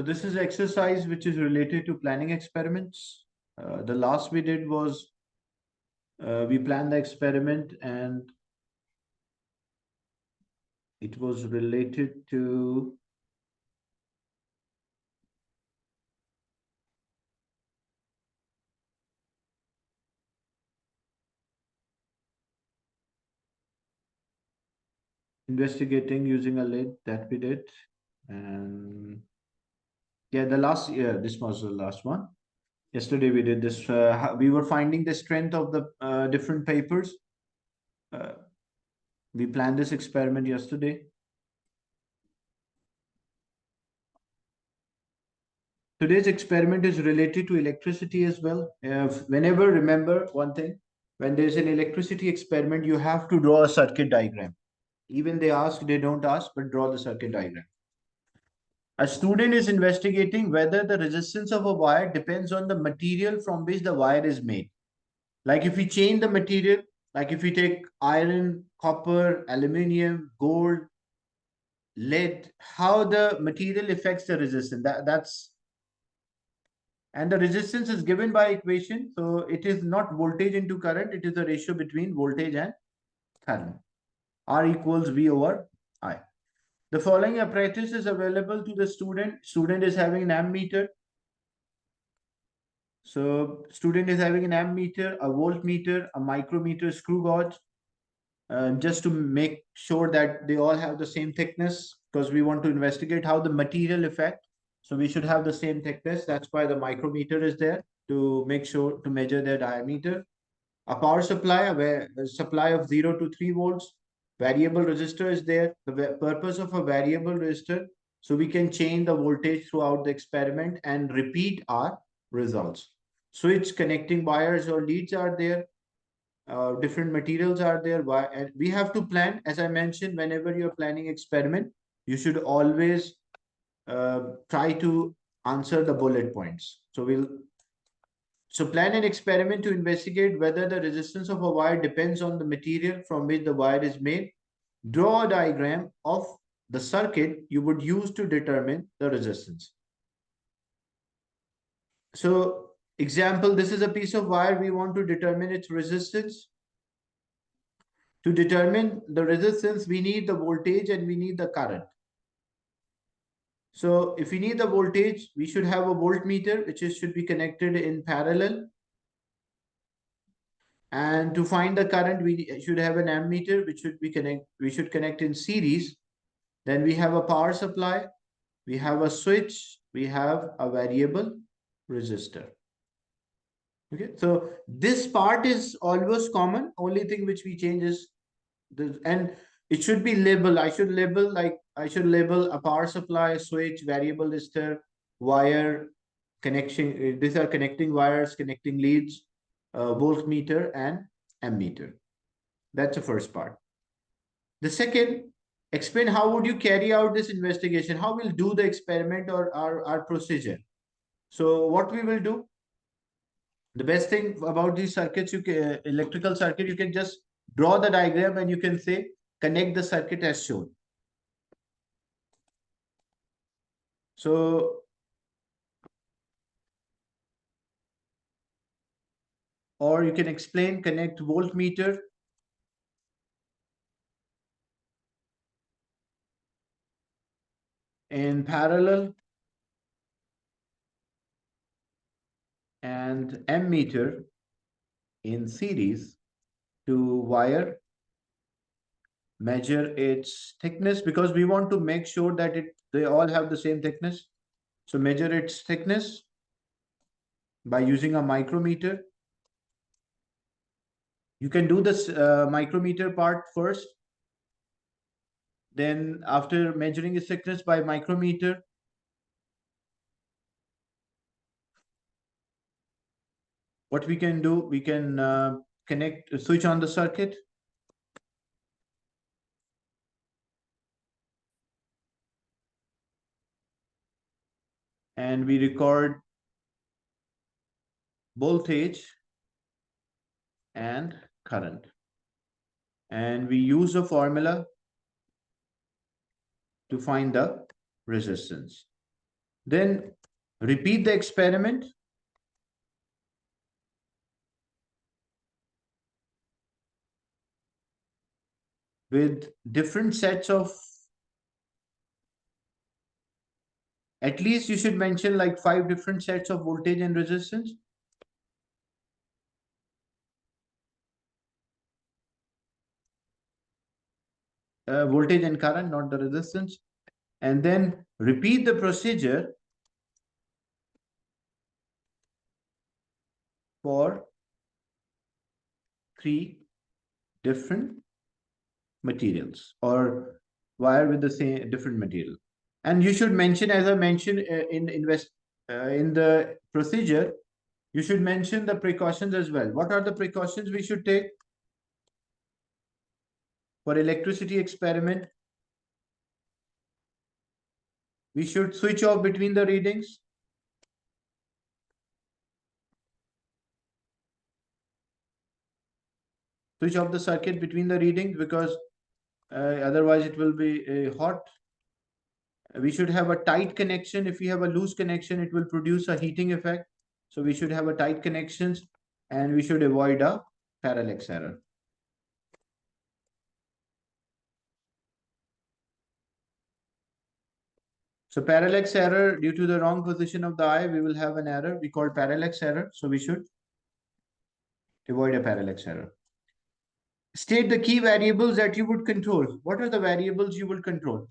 So this is exercise which is related to planning experiments. The last we did was we planned the experiment and it was related to investigating using a lid that we did. And yeah, this was the last one. Yesterday we did this. We were finding the strength of the different papers. Uh, we planned this experiment yesterday. Today's experiment is related to electricity as well. Whenever, remember one thing, when there's an electricity experiment, you have to draw a circuit diagram. Even they don't ask, but draw the circuit diagram. A student is investigating whether the resistance of a wire depends on the material from which the wire is made. Like if we change the material, like if we take iron, copper, aluminium, gold, lead, how the material affects the resistance. And the resistance is given by equation. So it is not voltage into current. It is the ratio between voltage and current. R equals V over I. The following apparatus is available to the student. Student is having an ammeter. So student is having an ammeter, a voltmeter, a micrometer, screw gauge. Just to make sure that they all have the same thickness, because we want to investigate how the material affect. So we should have the same thickness. That's why the micrometer is there, to make sure to measure their diameter. A power supply, a supply of 0 to 3 volts. Variable resistor is there. The purpose of a variable resistor, so we can change the voltage throughout the experiment and repeat our results. Switch, connecting wires or leads are there. Different materials are there. Why? And we have to plan, as I mentioned, whenever you're planning experiment, you should always try to answer the bullet points. So plan an experiment to investigate whether the resistance of a wire depends on the material from which the wire is made. Draw a diagram of the circuit you would use to determine the resistance. So example, this is a piece of wire. We want to determine its resistance. To determine the resistance, we need the voltage and we need the current. So if we need the voltage, we should have a voltmeter, which should be connected in parallel. And to find the current, we should have an ammeter, which we should connect in series. Then we have a power supply, we have a switch, we have a variable resistor. Okay, so this part is almost common. Only thing which we change is and it should be labeled. I should label a power supply, switch, variable resistor, wire connection. These are connecting wires, connecting leads, voltmeter and ammeter. That's the first part. The second, explain how would you carry out this investigation? How we'll do the experiment or our procedure. So what we will do, the best thing about these circuits, electrical circuit, you can just draw the diagram and you can say connect the circuit as shown. So, or you can explain connect voltmeter in parallel and ammeter in series to wire, measure its thickness, because we want to make sure that they all have the same thickness. So measure its thickness by using a micrometer. You can do this micrometer part first. Then after measuring its thickness by micrometer, what we can do, we can switch on the circuit. And we record voltage and current. And we use a formula to find the resistance. Then repeat the experiment with different sets of, at least you should mention like 5 different sets of voltage and resistance. Voltage and current, not the resistance. And then repeat the procedure for 3 different materials or wire with the same different material. And you should mention, as I mentioned in the procedure, you should mention the precautions as well. What are the precautions we should take for electricity experiment? We should switch off between the readings. Switch off the circuit between the readings because otherwise it will be hot. We should have a tight connection. If we have a loose connection, it will produce a heating effect. So we should have a tight connections and we should avoid a parallax error. So parallax error, due to the wrong position of the eye, we will have an error. We call parallax error. So we should avoid a parallax error. State the key variables that you would control. What are the variables you will control?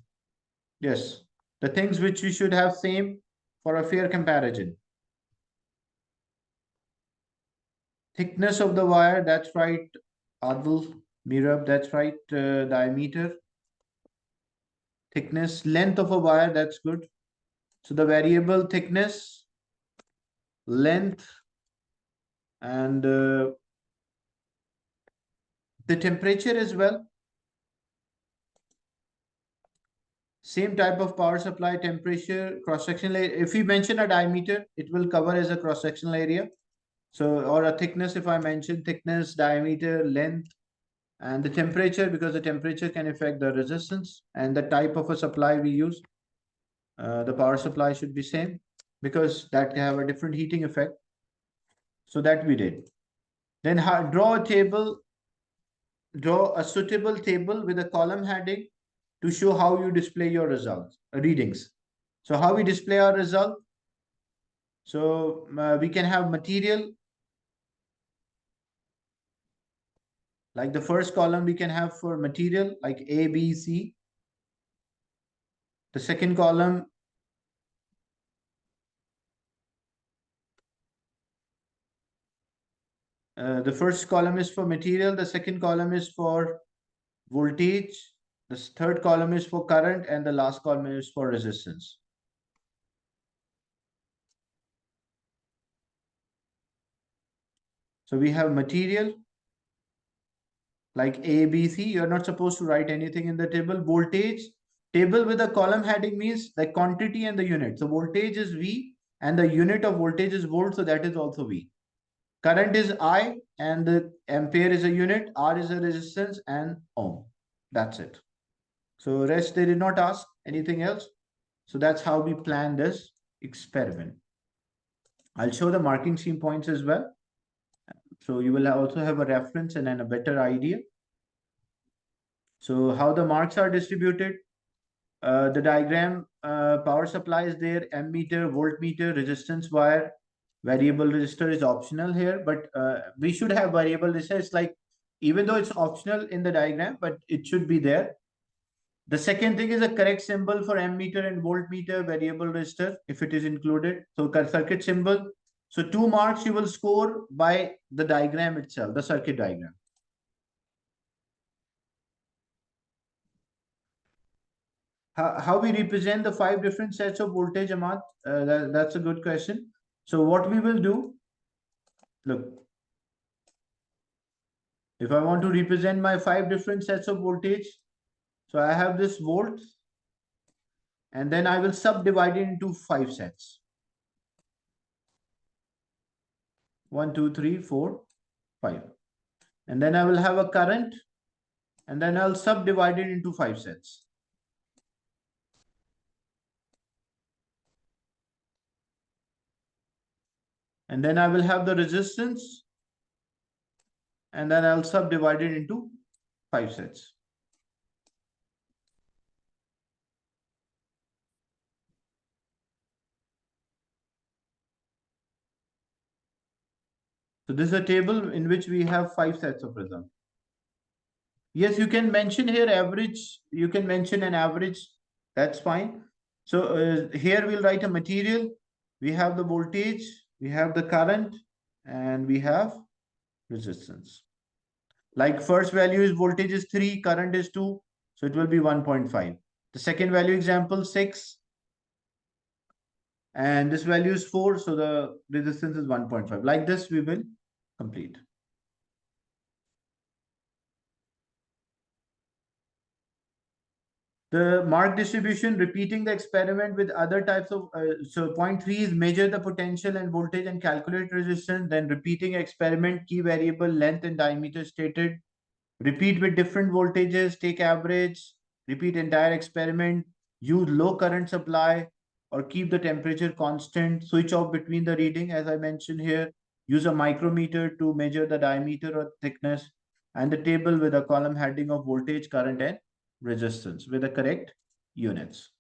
Yes, the things which we should have same for a fair comparison. Thickness of the wire, that's right. Adil, Mirab, that's right. Diameter. Thickness, length of a wire, that's good. So the variable thickness, length, and the temperature as well. Same type of power supply, temperature, cross-sectional area. If we mention a diameter, it will cover as a cross-sectional area. So, or a thickness, if I mention thickness, diameter, length, and the temperature, because the temperature can affect the resistance and the type of a supply we use. The power supply should be same because that can have a different heating effect. So that we did. Then draw a suitable table with a column heading to show how you display your results, readings. So how we display our result? So we can have material, like the first column we can have for material like A, B, C. The second column, the first column is for material, the second column is for voltage, the third column is for current, and the last column is for resistance. So we have material like A, B, C. You're not supposed to write anything in the table. Voltage, table with a column heading means the quantity and the unit. So voltage is V and the unit of voltage is volt. So that is also V. Current is I and the ampere is a unit. R is a resistance and ohm. That's it. So rest they did not ask anything else. So that's how we plan this experiment. I'll show the marking scheme points as well. So you will also have a reference and then a better idea. So how the marks are distributed? The diagram, power supply is there, ammeter, voltmeter, resistance wire, variable resistor is optional here, but we should have variable resistor. It's like, even though it's optional in the diagram, but it should be there. The second thing is a correct symbol for ammeter and voltmeter, variable resistor, if it is included. So circuit symbol. So 2 marks you will score by the diagram itself, the circuit diagram. How we represent the 5 different sets of voltage, Ahmad? That's a good question. So what we will do, look, if I want to represent my 5 different sets of voltage, so I have this volt, and then I will subdivide it into 5 sets. 1, 2, 3, 4, 5. And then I will have a current, and then I'll subdivide it into 5 sets. And then I will have the resistance, and then I'll subdivide it into 5 sets. So this is a table in which we have 5 sets of results. Yes, you can mention here average. You can mention an average. That's fine. So here we'll write a material. We have the voltage, we have the current, and we have resistance. Like first value is voltage is 3, current is 2. So it will be 1.5. The second value example 6. And this value is 4. So the resistance is 1.5. Like this we will complete. The mark distribution, repeating the experiment with other types of, so point 3 is measure the potential and voltage and calculate resistance. Then repeating experiment, key variable, length and diameter stated. Repeat with different voltages, take average, repeat entire experiment, use low current supply or keep the temperature constant, switch off between the reading as I mentioned here, use a micrometer to measure the diameter or thickness, and the table with a column heading of voltage, current and resistance with the correct units.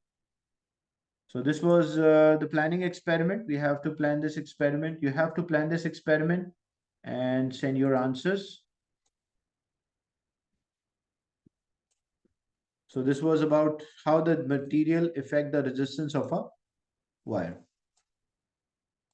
So this was the planning experiment. We have to plan this experiment. You have to plan this experiment and send your answers. So this was about how the material affect the resistance of a wire.